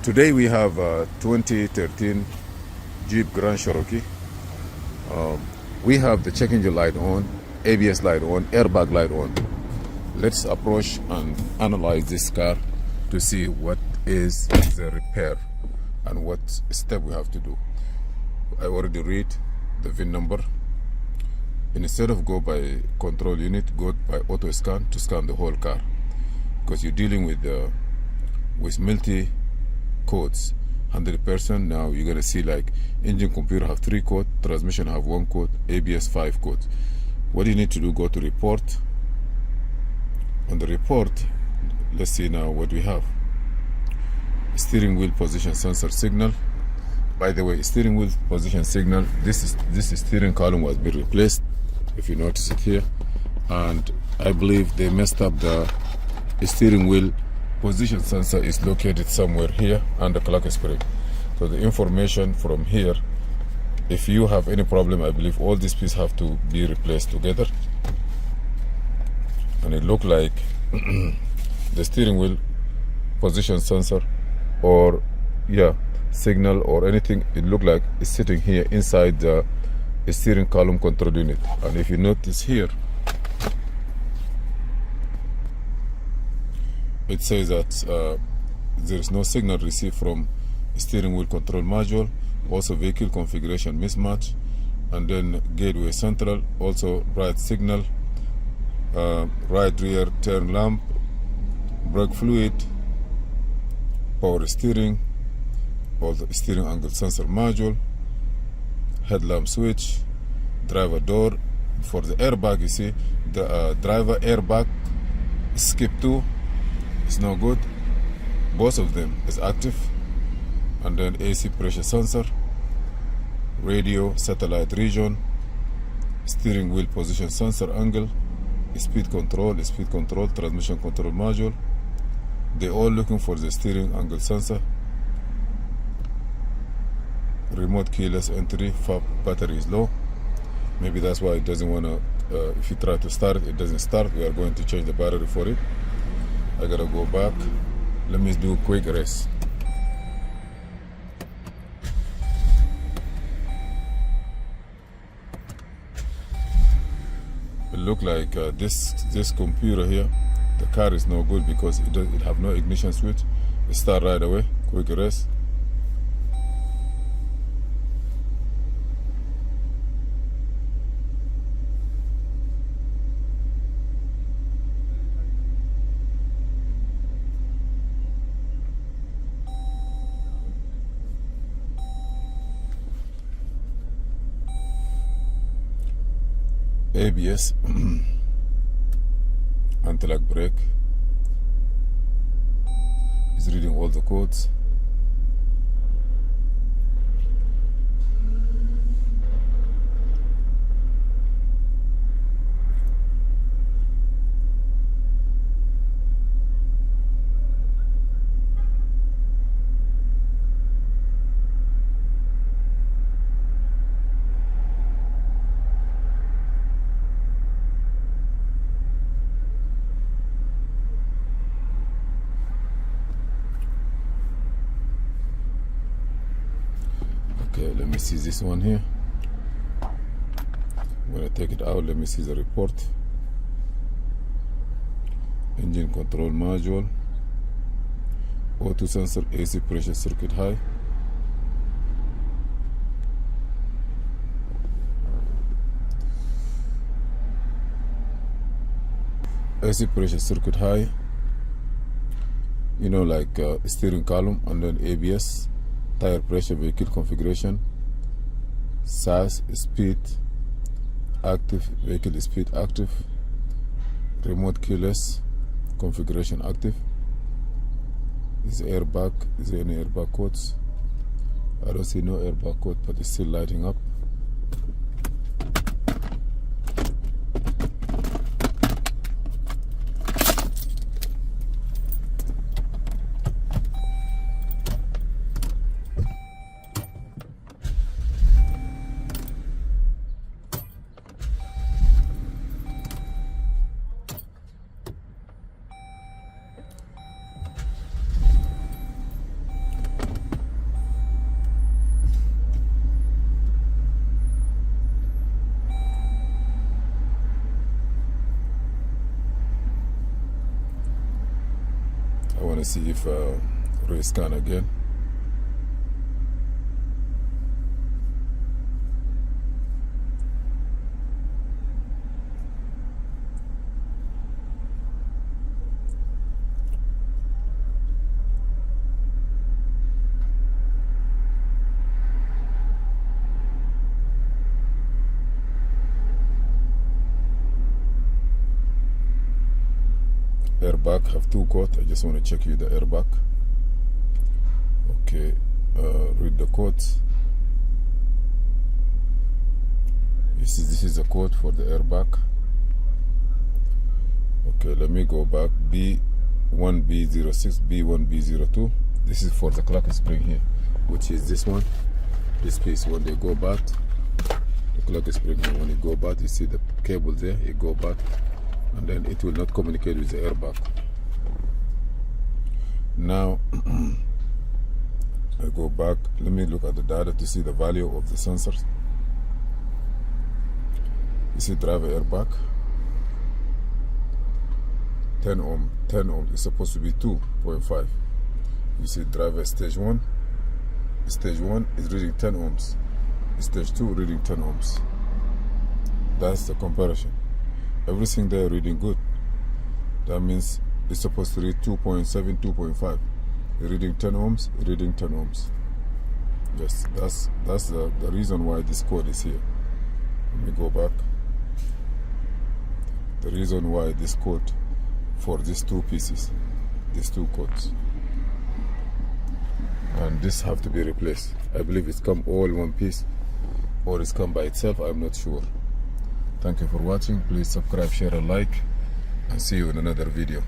Today we have a 2013 Jeep Grand Cherokee. We have the check engine light on, ABS light on, airbag light on. Let's approach and analyze this car to see what is the repair and what step we have to do. I already read the VIN number. Instead of go by control unit, go by auto scan to scan the whole car, because you're dealing with multi codes. 100%. Now you're gonna see like engine computer have 3 codes, transmission have 1 code, ABS 5 codes. What you need to do, go to report. On the report, let's see now what we have. Steering wheel position sensor signal. By the way, steering wheel position signal, this steering column was being replaced, if you notice it here, and I believe they messed up the steering wheel position sensor is located somewhere here under clutch spring. So the information from here, if you have any problem, I believe all these pieces have to be replaced together. And it looked like the steering wheel position sensor or signal or anything, it looked like it's sitting here inside the steering column control unit. And if you notice here, it says that there is no signal received from steering wheel control module, also vehicle configuration mismatch, and then gateway central, also right signal, right rear turn lamp, brake fluid, power steering, all the steering angle sensor module, headlamp switch, driver door. For the airbag, you see the driver airbag skip 2 is no good. Both of them is active. And then AC pressure sensor, radio satellite region, steering wheel position sensor angle, speed control, transmission control module. They all looking for the steering angle sensor. Remote keyless entry, FAB battery is low. Maybe that's why it doesn't want to, if you try to start it, it doesn't start. We are going to change the battery for it. I gotta go back. Let me do a quick race. It look like this computer here, the car is no good because it have no ignition switch. It start right away. Quick race. ABS, anti-lock brake, is reading all the codes. Okay, let me see this one here. I'm gonna take it out. Let me see the report. Engine control module, auto sensor, AC pressure circuit high. AC pressure circuit high, like steering column, and then ABS, tire pressure, vehicle configuration, SAS, speed active, vehicle speed active, remote keyless configuration active. Is airbag, is there any airbag codes? I don't see no airbag code, but it's still lighting up. want to see if rescan again. Airbag have 2 codes. I just want to check you the airbag. Okay, read the codes. You see, this is the code for the airbag. Okay, let me go back. B1B06, B1B02. This is for the clock spring here, which is this one, this piece. When they go back, the clock spring here, when it go back, you see the cable there, it go back, and then it will not communicate with the airbag. Now I go back. Let me look at the data to see the value of the sensors. You see driver airbag, 10 ohm. 10 ohm is supposed to be 2.5. You see driver stage 1. Stage 1 is reading 10 ohms. Stage 2 reading 10 ohms. That's the comparison. Everything there reading good. That means it's supposed to read 2.7, 2.5. Reading 10 ohms, reading 10 ohms. Yes, that's the reason why this code is here. Let me go back. The reason why this code for these 2 pieces, these 2 codes, and this have to be replaced. I believe it's come all in one piece, or it's come by itself. I'm not sure. Thank you for watching. Please subscribe, share, and like, and see you in another video.